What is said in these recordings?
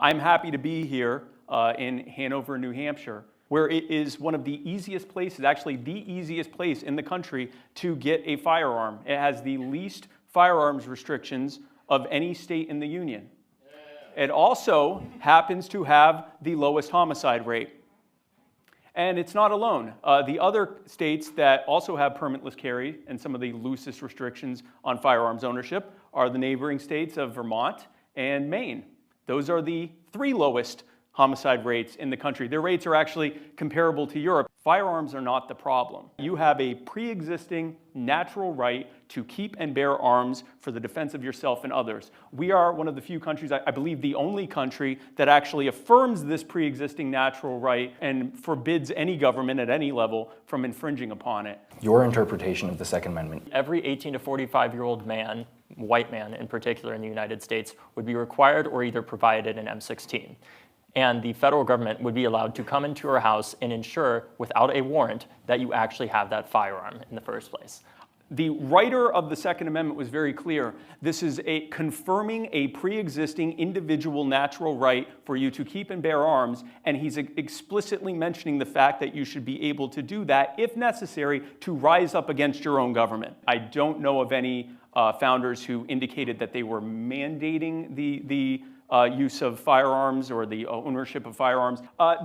I'm happy to be here in Hanover, New Hampshire, where it is one of the easiest places, actually the easiest place in the country to get a firearm. It has the least firearms restrictions of any state in the union. It also happens to have the lowest homicide rate. And it's not alone. The other states that also have permitless carry and some of the loosest restrictions on firearms ownership are the neighboring states of Vermont and Maine. Those are the three lowest homicide rates in the country. Their rates are actually comparable to Europe. Firearms are not the problem. You have a pre-existing natural right to keep and bear arms for the defense of yourself and others. We are one of the few countries, I believe the only country, that actually affirms this pre-existing natural right and forbids any government at any level from infringing upon it. Your interpretation of the Second Amendment. Every 18 to 45-year-old man, white man in particular in the United States, would be required or either provided an M16. And the federal government would be allowed to come into your house and ensure, without a warrant, that you actually have that firearm in the first place. The writer of the Second Amendment was very clear. This is confirming a pre-existing individual natural right for you to keep and bear arms, and he's explicitly mentioning the fact that you should be able to do that, if necessary, to rise up against your own government. I don't know of any founders who indicated that they were mandating the use of firearms or the ownership of firearms.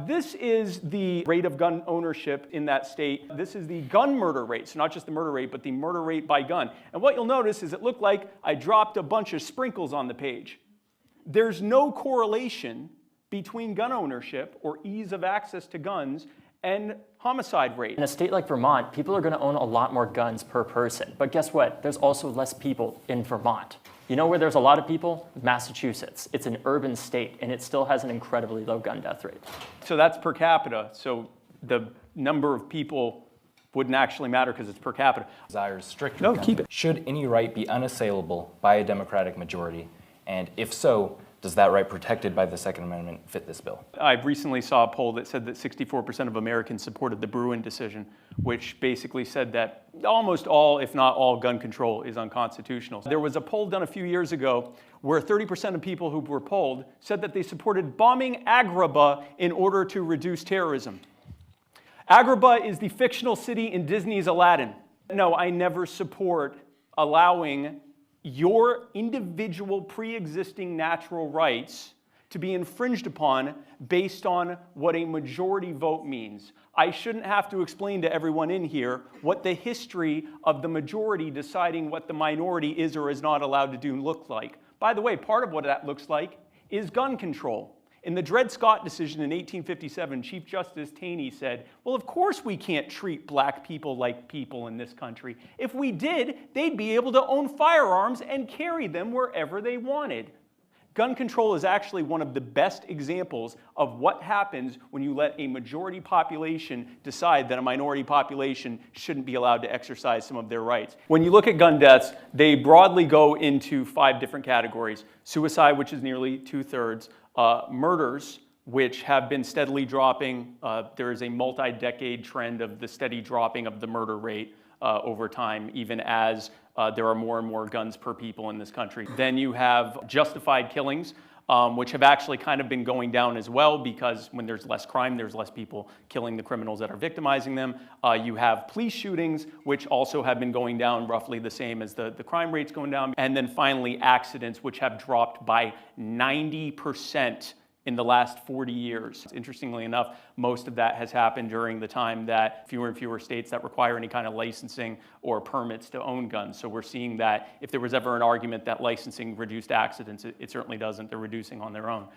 This is the rate of gun ownership in that state. This is the gun murder rate, so not just the murder rate, but the murder rate by gun. And what you'll notice is it looked like I dropped a bunch of sprinkles on the page. There's no correlation between gun ownership or ease of access to guns and homicide rate. In a state like Vermont, people are going to own a lot more guns per person. But guess what? There's also less people in Vermont. You know where there's a lot of people? Massachusetts. It's an urban state, and it still has an incredibly low gun death rate. So that's per capita. So the number of people wouldn't actually matter because it's per capita. Desires stricter No, gun keep it. Should any right be unassailable by a Democratic majority? And if so, does that right protected by the Second Amendment fit this bill? I recently saw a poll that said that 64% of Americans supported the Bruin decision, which basically said that almost all, if not all, gun control is unconstitutional. There was a poll done a few years ago where 30% of people who were polled said that they supported bombing Agrabah in order to reduce terrorism. Agrabah is the fictional city in Disney's Aladdin. No, I never support allowing your individual pre-existing natural rights to be infringed upon based on what a majority vote means. I shouldn't have to explain to everyone in here what the history of the majority deciding what the minority is or is not allowed to do look like. By the way, part of what that looks like is gun control. In the Dred Scott decision in 1857, Chief Justice Taney said, well, of course we can't treat black people like people in this country. If we did, they'd be able to own firearms and carry them wherever they wanted. Gun control is actually one of the best examples of what happens when you let a majority population decide that a minority population shouldn't be allowed to exercise some of their rights. When you look at gun deaths, they broadly go into 5 different categories. Suicide, which is nearly 2/3. Murders, which have been steadily dropping. There is a multi-decade trend of the steady dropping of the murder rate over time, even as there are more and more guns per people in this country. Then you have justified killings, which have actually kind of been going down as well, because when there's less crime, there's less people killing the criminals that are victimizing them. You have police shootings, which also have been going down roughly the same as the crime rates going down. And then finally, accidents, which have dropped by 90% in the last 40 years. Interestingly enough, most of that has happened during the time that fewer and fewer states that require any kind of licensing or permits to own guns. So we're seeing that if there was ever an argument that licensing reduced accidents, it certainly doesn't. They're reducing on their own.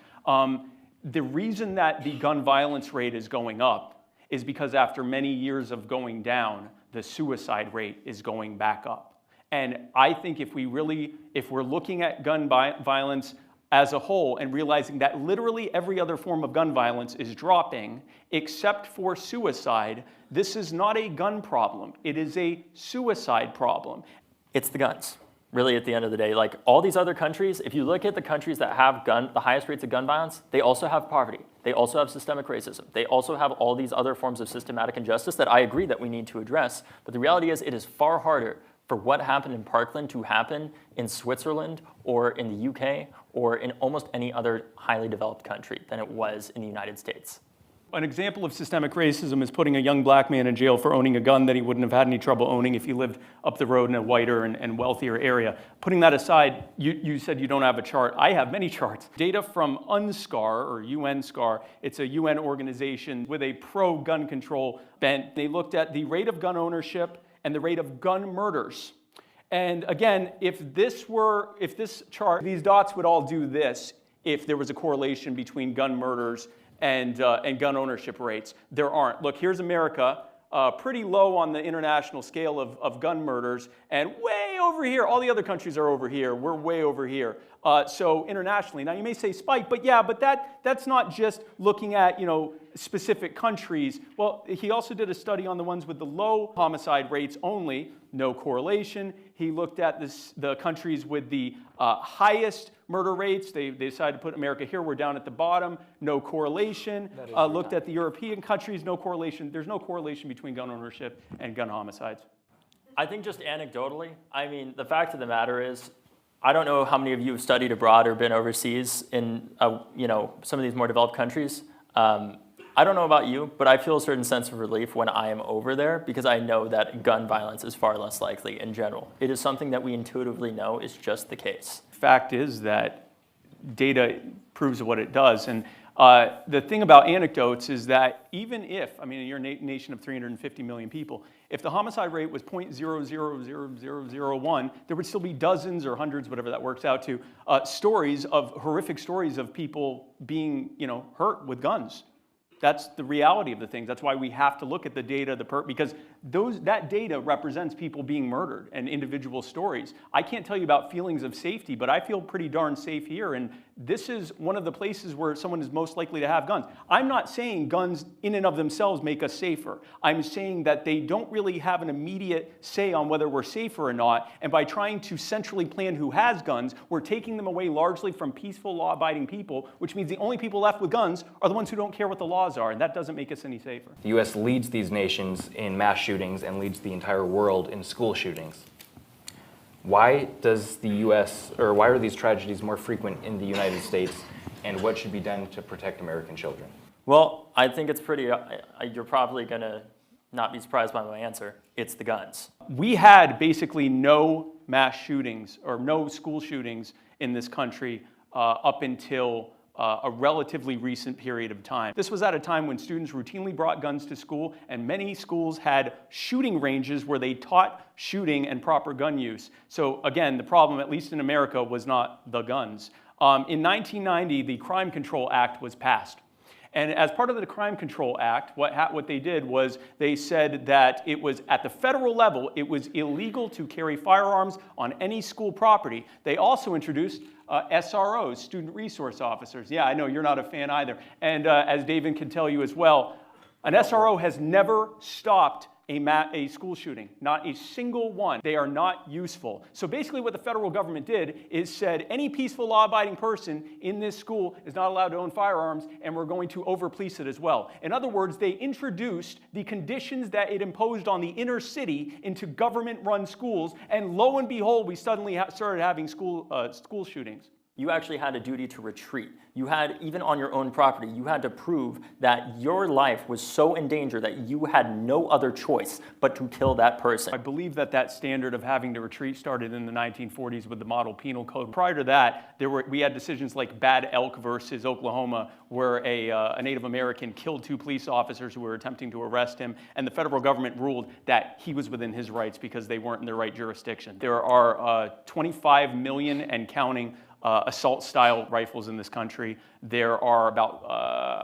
The reason that the gun violence rate is going up is because after many years of going down, the suicide rate is going back up. And I think if we're looking at gun violence as a whole and realizing that literally every other form of gun violence is dropping except for suicide, this is not a gun problem. It is a suicide problem. It's the guns. Really, at the end of the day, like all these other countries, if you look at the countries that have the highest rates of gun violence, they also have poverty. They also have systemic racism. They also have all these other forms of systematic injustice that I agree that we need to address. But the reality is it is far harder for what happened in Parkland to happen in Switzerland or in the UK or in almost any other highly developed country than it was in the United States. An example of systemic racism is putting a young black man in jail for owning a gun that he wouldn't have had any trouble owning if he lived up the road in a whiter and wealthier area. Putting that aside, you said you don't have a chart. I have many charts. Data from UNSCAR, or UNSCAR, it's a UN organization with a pro-gun control bent. They looked at the rate of gun ownership and the rate of gun murders. And again, if this chart, these dots would all do this if there was a correlation between gun murders and gun ownership rates. There aren't. Look, here's America, pretty low on the international scale of gun murders, and way over here. All the other countries are over here. We're way over here. So internationally, now you may say spike, but yeah, but that's not just looking at specific countries. Well, he also did a study on the ones with the low homicide rates only, no correlation. He looked at the countries with the highest murder rates. They decided to put America here. We're down at the bottom. No correlation. Looked at the European countries. No correlation. There's no correlation between gun ownership and gun homicides. I think just anecdotally, I mean, the fact of the matter is, I don't know how many of you have studied abroad or been overseas in some of these more developed countries. I don't know about you, but I feel a certain sense of relief when I am over there because I know that gun violence is far less likely in general. It is something that we intuitively know is just the case. Fact is that data proves what it does. And the thing about anecdotes is that even if, you're a nation of 350 million people, if the homicide rate was 0.000001, there would still be dozens or hundreds, whatever that works out to, horrific stories of people being, hurt with guns. That's the reality of the things. That's why we have to look at the data, because that data represents people being murdered and individual stories. I can't tell you about feelings of safety, but I feel pretty darn safe here, and this is one of the places where someone is most likely to have guns. I'm not saying guns in and of themselves make us safer. I'm saying that they don't really have an immediate say on whether we're safer or not, and by trying to centrally plan who has guns, we're taking them away largely from peaceful, law-abiding people, which means the only people left with guns are the ones who don't care what the laws are, and that doesn't make us any safer. The U.S. leads these nations in mass shootings and leads the entire world in school shootings. Why does the U.S., or why are these tragedies more frequent in the United States, and what should be done to protect American children? Well, I think it's pretty, you're probably going to not be surprised by my answer. It's the guns. We had basically no mass shootings or no school shootings in this country up until a relatively recent period of time. This was at a time when students routinely brought guns to school, and many schools had shooting ranges where they taught shooting and proper gun use. So again, the problem, at least in America, was not the guns. In 1990, the Crime Control Act was passed. And as part of the Crime Control Act, what they did was they said that it was at the federal level, it was illegal to carry firearms on any school property. They also introduced SROs, student resource officers. Yeah, I know you're not a fan either. And as David can tell you as well, an SRO has never stopped a school shooting, not a single one. They are not useful. So basically what the federal government did is said any peaceful law-abiding person in this school is not allowed to own firearms, and we're going to over-police it as well. In other words, they introduced the conditions that it imposed on the inner city into government-run schools, and lo and behold, we suddenly started having school shootings. You actually had a duty to retreat. You had, even on your own property, you had to prove that your life was so in danger that you had no other choice but to kill that person. I believe that standard of having to retreat started in the 1940s with the Model Penal Code. Prior to that, we had decisions like Bad Elk versus Oklahoma, where a Native American killed 2 police officers who were attempting to arrest him, and the federal government ruled that he was within his rights because they weren't in the right jurisdiction. There are 25 million and counting assault-style rifles in this country. There are about,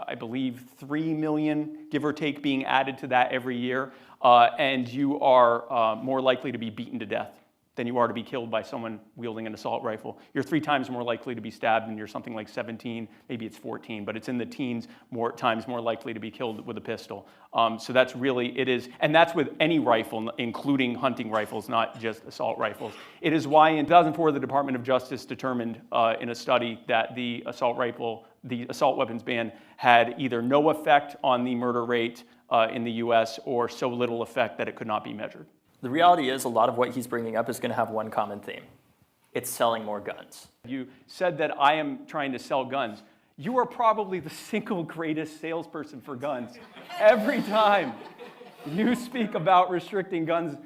I believe, 3 million, give or take, being added to that every year, and you are more likely to be beaten to death than you are to be killed by someone wielding an assault rifle. You're 3 times more likely to be stabbed, and you're something like 17, maybe it's 14, but it's in the teens, times more likely to be killed with a pistol. So that's really, it is, and that's with any rifle, including hunting rifles, not just assault rifles. It is why in 2004, the Department of Justice determined in a study that the assault weapons ban had either no effect on the murder rate in the US or so little effect that it could not be measured. The reality is a lot of what he's bringing up is going to have one common theme. It's selling more guns. You said that I am trying to sell guns. You are probably the single greatest salesperson for guns. Every time you speak about restricting guns,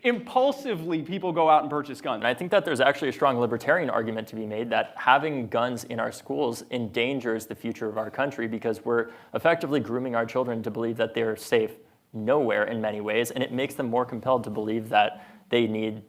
impulsively people go out and purchase guns. And I think that there's actually a strong libertarian argument to be made that having guns in our schools endangers the future of our country because we're effectively grooming our children to believe that they're safe nowhere in many ways, and it makes them more compelled to believe that they need,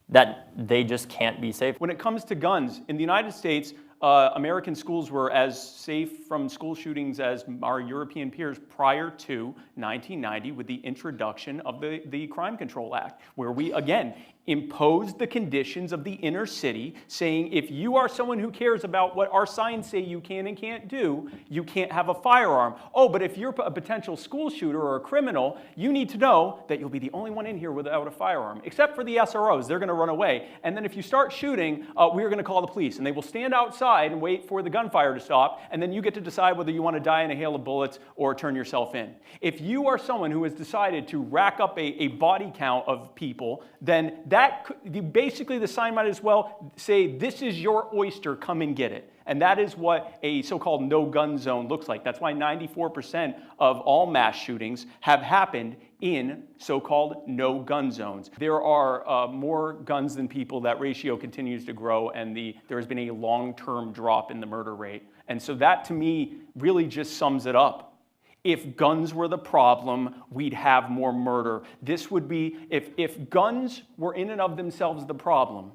that they just can't be safe. When it comes to guns, in the United States, American schools were as safe from school shootings as our European peers prior to 1990 with the introduction of the Crime Control Act, where we, again, imposed the conditions of the inner city, saying if you are someone who cares about what our signs say you can and can't do, you can't have a firearm. Oh, but if you're a potential school shooter or a criminal, you need to know that you'll be the only one in here without a firearm, except for the SROs. They're going to run away. And then if you start shooting, we're going to call the police. And they will stand outside and wait for the gunfire to stop, and then you get to decide whether you want to die in a hail of bullets or turn yourself in. If you are someone who has decided to rack up a body count of people, then basically the sign might as well say, this is your oyster, come and get it. And that is what a so-called no-gun zone looks like. That's why 94% of all mass shootings have happened in so-called no-gun zones. There are more guns than people. That ratio continues to grow, and there has been a long-term drop in the murder rate. And so that, to me, really just sums it up. If guns were the problem, we'd have more murder. This would be, if guns were in and of themselves the problem,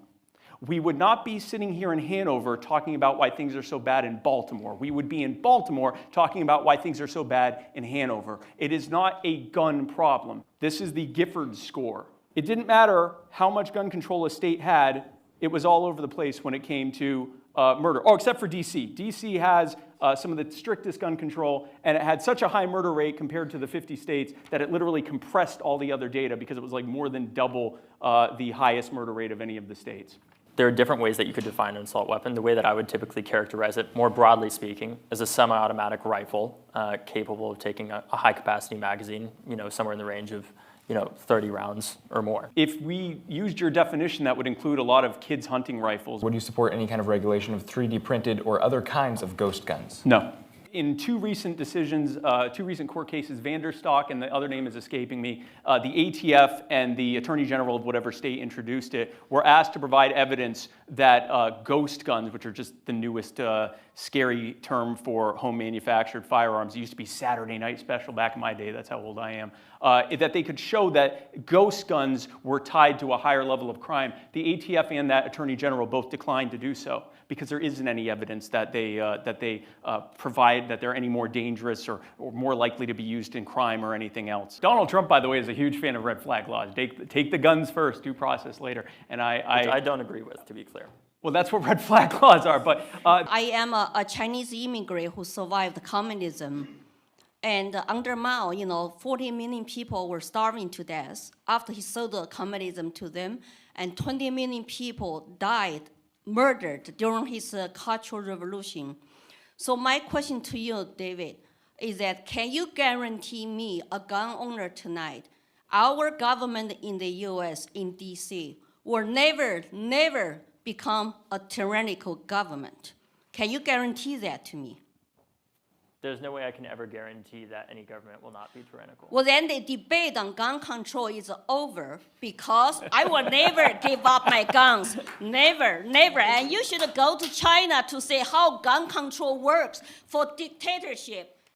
we would not be sitting here in Hanover talking about why things are so bad in Baltimore. We would be in Baltimore talking about why things are so bad in Hanover. It is not a gun problem. This is the Gifford score. It didn't matter how much gun control a state had, it was all over the place when it came to murder. Oh, except for D.C. D.C. has some of the strictest gun control, and it had such a high murder rate compared to the 50 states that it literally compressed all the other data because it was like more than double the highest murder rate of any of the states. There are different ways that you could define an assault weapon. The way that I would typically characterize it, more broadly speaking, is a semi-automatic rifle capable of taking a high-capacity magazine, somewhere in the range of 30 rounds or more. If we used your definition, that would include a lot of kids hunting rifles. Would you support any kind of regulation of 3D printed or other kinds of ghost guns? No. In two recent decisions, two recent court cases, Vanderstock, and the other name is escaping me, the ATF and the Attorney General of whatever state introduced it were asked to provide evidence that ghost guns, which are just the newest scary term for home manufactured firearms, it used to be Saturday Night Special back in my day, that's how old I am, that they could show that ghost guns were tied to a higher level of crime. The ATF and that Attorney General both declined to do so because there isn't any evidence that they provide that they're any more dangerous or more likely to be used in crime or anything else. Donald Trump, by the way, is a huge fan of red flag laws. Take the guns first, due process later. And Which I don't agree with, to be clear. Well, that's what red flag laws are, but... I am a Chinese immigrant who survived communism. And under Mao, 40 million people were starving to death after he sold communism to them, and 20 million people died, murdered during his Cultural Revolution. So my question to you, David, is that can you guarantee me, a gun owner tonight, our government in the US, in DC, will never become a tyrannical government? Can you guarantee that to me? There's no way I can ever guarantee that any government will not be tyrannical. Well, then the debate on gun control is over because I will never give up my guns. Never. And you should go to China to see how gun control works for dictatorship.